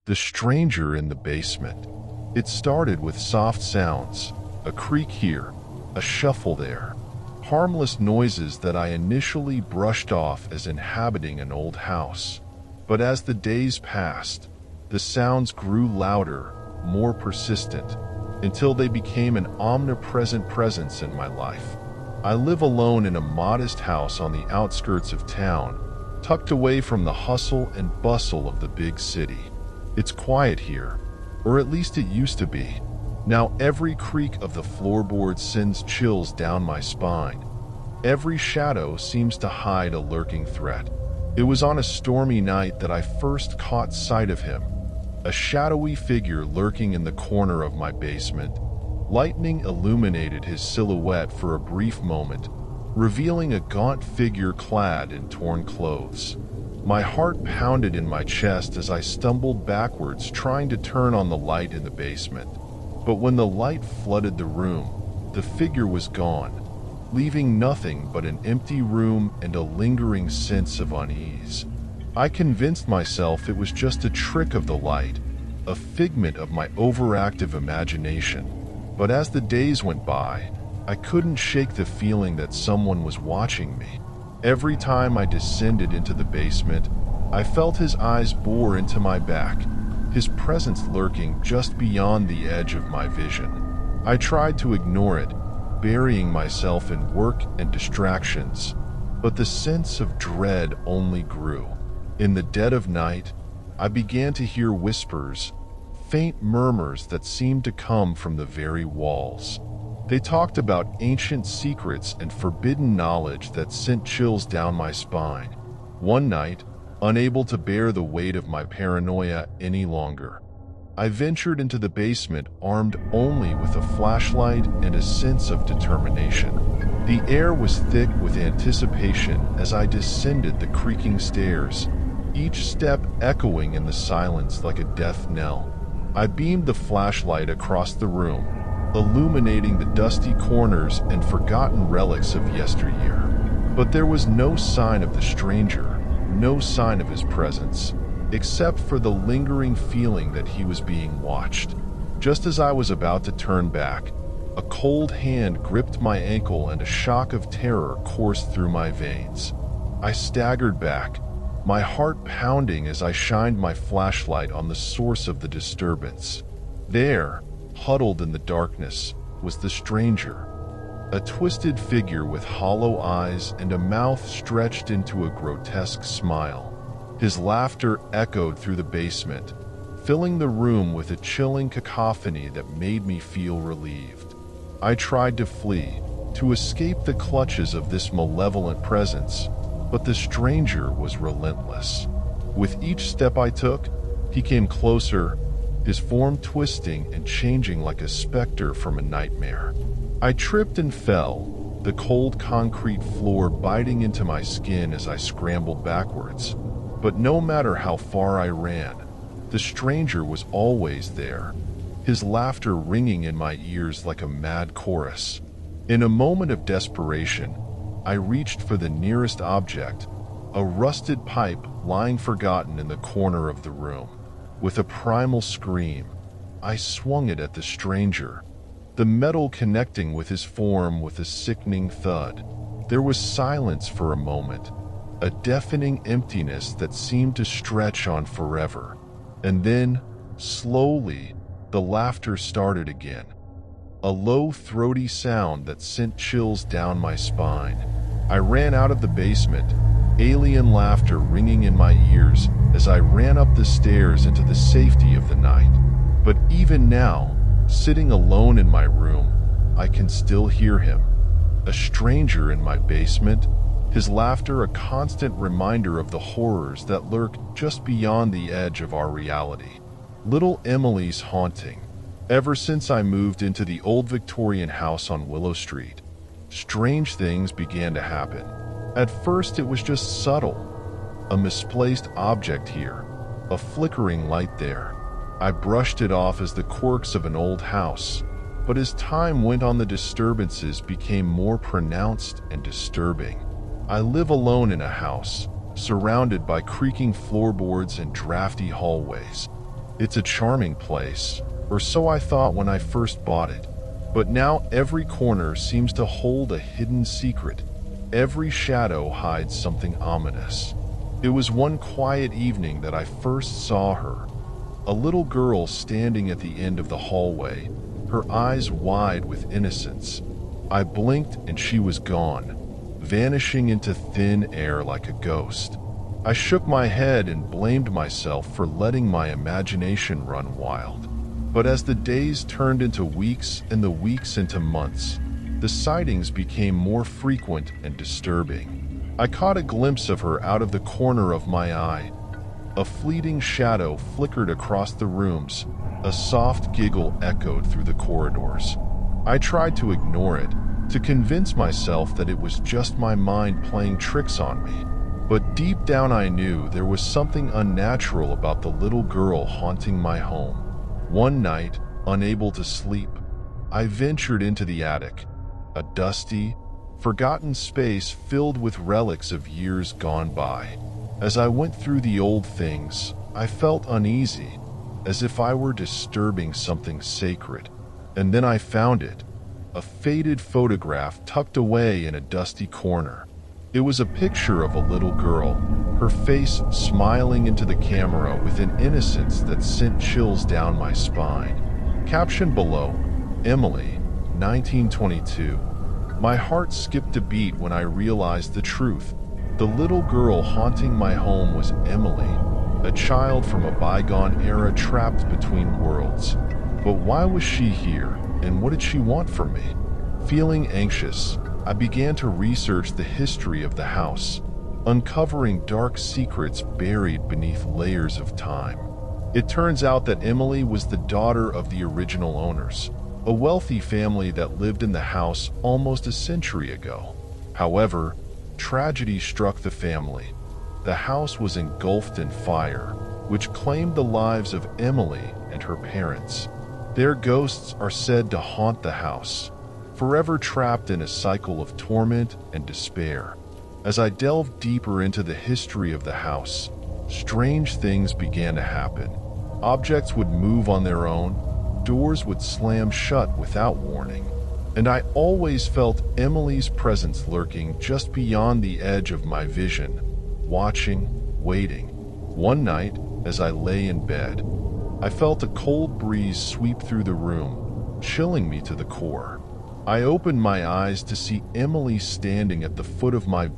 The stranger in the basement. It started with soft sounds, a creak here, a shuffle there, harmless noises that I initially brushed off as inhabiting an old house. But as the days passed, the sounds grew louder, more persistent, until they became an omnipresent presence in my life. I live alone in a modest house on the outskirts of town, tucked away from the hustle and bustle of the big city. It's quiet here, or at least it used to be. Now every creak of the floorboards sends chills down my spine. Every shadow seems to hide a lurking threat. It was on a stormy night that I first caught sight of him, a shadowy figure lurking in the corner of my basement. Lightning illuminated his silhouette for a brief moment, revealing a gaunt figure clad in torn clothes. My heart pounded in my chest as I stumbled backwards trying to turn on the light in the basement. But when the light flooded the room, the figure was gone, leaving nothing but an empty room and a lingering sense of unease. I convinced myself it was just a trick of the light, a figment of my overactive imagination. But as the days went by, I couldn't shake the feeling that someone was watching me. Every time I descended into the basement, I felt his eyes bore into my back, his presence lurking just beyond the edge of my vision. I tried to ignore it, burying myself in work and distractions, but the sense of dread only grew. In the dead of night, I began to hear whispers, faint murmurs that seemed to come from the very walls. They talked about ancient secrets and forbidden knowledge that sent chills down my spine. One night, unable to bear the weight of my paranoia any longer, I ventured into the basement armed only with a flashlight and a sense of determination. The air was thick with anticipation as I descended the creaking stairs, each step echoing in the silence like a death knell. I beamed the flashlight across the room, illuminating the dusty corners and forgotten relics of yesteryear. But there was no sign of the stranger, no sign of his presence, except for the lingering feeling that he was being watched. Just as I was about to turn back, a cold hand gripped my ankle and a shock of terror coursed through my veins. I staggered back, my heart pounding as I shined my flashlight on the source of the disturbance. There, huddled in the darkness, was the stranger, a twisted figure with hollow eyes and a mouth stretched into a grotesque smile. His laughter echoed through the basement, filling the room with a chilling cacophony that made me feel relieved. I tried to flee, to escape the clutches of this malevolent presence, but the stranger was relentless. With each step I took, he came closer, his form twisting and changing like a specter from a nightmare. I tripped and fell, the cold concrete floor biting into my skin as I scrambled backwards. But no matter how far I ran, the stranger was always there, his laughter ringing in my ears like a mad chorus. In a moment of desperation, I reached for the nearest object, a rusted pipe lying forgotten in the corner of the room. With a primal scream, I swung it at the stranger, the metal connecting with his form with a sickening thud. There was silence for a moment, a deafening emptiness that seemed to stretch on forever. And then, slowly, the laughter started again, a low, throaty sound that sent chills down my spine. I ran out of the basement, alien laughter ringing in my ears as I ran up the stairs into the safety of the night. But even now, sitting alone in my room, I can still hear him. A stranger in my basement, his laughter a constant reminder of the horrors that lurk just beyond the edge of our reality. Little Emily's haunting. Ever since I moved into the old Victorian house on Willow Street, strange things began to happen. At first it was just subtle, a misplaced object here, a flickering light there. I brushed it off as the quirks of an old house, but as time went on the disturbances became more pronounced and disturbing. I live alone in a house, surrounded by creaking floorboards and drafty hallways. It's a charming place, or so I thought when I first bought it. But now every corner seems to hold a hidden secret. Every shadow hides something ominous. It was one quiet evening that I first saw her. A little girl standing at the end of the hallway, her eyes wide with innocence. I blinked and she was gone, vanishing into thin air like a ghost. I shook my head and blamed myself for letting my imagination run wild. But as the days turned into weeks and the weeks into months, the sightings became more frequent and disturbing. I caught a glimpse of her out of the corner of my eye. A fleeting shadow flickered across the rooms. A soft giggle echoed through the corridors. I tried to ignore it, to convince myself that it was just my mind playing tricks on me. But deep down I knew there was something unnatural about the little girl haunting my home. One night, unable to sleep, I ventured into the attic, a dusty, forgotten space filled with relics of years gone by. As I went through the old things, I felt uneasy, as if I were disturbing something sacred. And then I found it, a faded photograph tucked away in a dusty corner. It was a picture of a little girl, her face smiling into the camera with an innocence that sent chills down my spine. Caption below, Emily, 1922. My heart skipped a beat when I realized the truth. The little girl haunting my home was Emily, a child from a bygone era trapped between worlds. But why was she here, and what did she want from me? Feeling anxious, I began to research the history of the house, uncovering dark secrets buried beneath layers of time. It turns out that Emily was the daughter of the original owners, a wealthy family that lived in the house almost a century ago. However, tragedy struck the family. The house was engulfed in fire, which claimed the lives of Emily and her parents. Their ghosts are said to haunt the house, forever trapped in a cycle of torment and despair. As I delved deeper into the history of the house, strange things began to happen. Objects would move on their own, doors would slam shut without warning, and I always felt Emily's presence lurking just beyond the edge of my vision, watching, waiting. One night, as I lay in bed, I felt a cold breeze sweep through the room, chilling me to the core. I opened my eyes to see Emily standing at the foot of my